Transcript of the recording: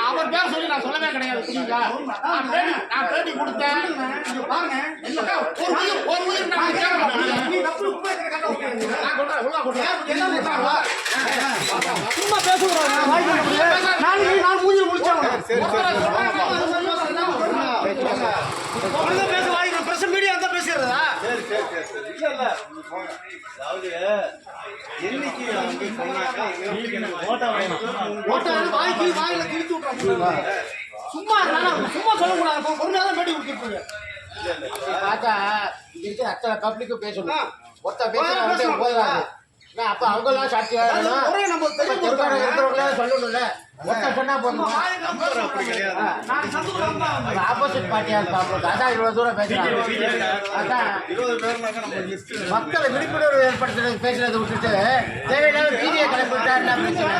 அவர் பேர் சொல்லி நான் சொல்லவே கிடையாது. நான் பேட்டி கொடுத்தேன். ஒரு உயிர் சும்மா பேசுறேன். நான் மூஞ்சில் முடிச்சேன். பேச வாங்கி பிரஸ் மீடியா தான் பேசுறதா? சரி சரி சரி இல்ல இல்ல அதாவது என்னைக்கு வந்து சொன்னாக்கா வாயில கிழிச்சு விட்டுறாங்க. சும்மா சும்மா சொல்லக்கூடாது. பொறுமையாக பேட்டி கொடுத்துருப்பீங்க. பார்த்தா இங்க அத்தனை பப்ளிக்கும் பேசணும். ஒருத்த பேச போதாது. அப்ப அவங்கெல்லாம் சாட்சியா சொல்லணும்ல. ஒருத்த சொன்னா போதும். ஆப்போசிட் பார்ட்டியா இருப்பாங்க. அதான் இவ்வளவு தூரம் பேசுறாங்க. அதான் மக்களை விழிப்புணர்வு ஏற்படுத்துறது பேசுறதை விட்டுட்டு தேவையில்லாத வீதியை கிளப்பிட்டா என்ன பிரச்சனை?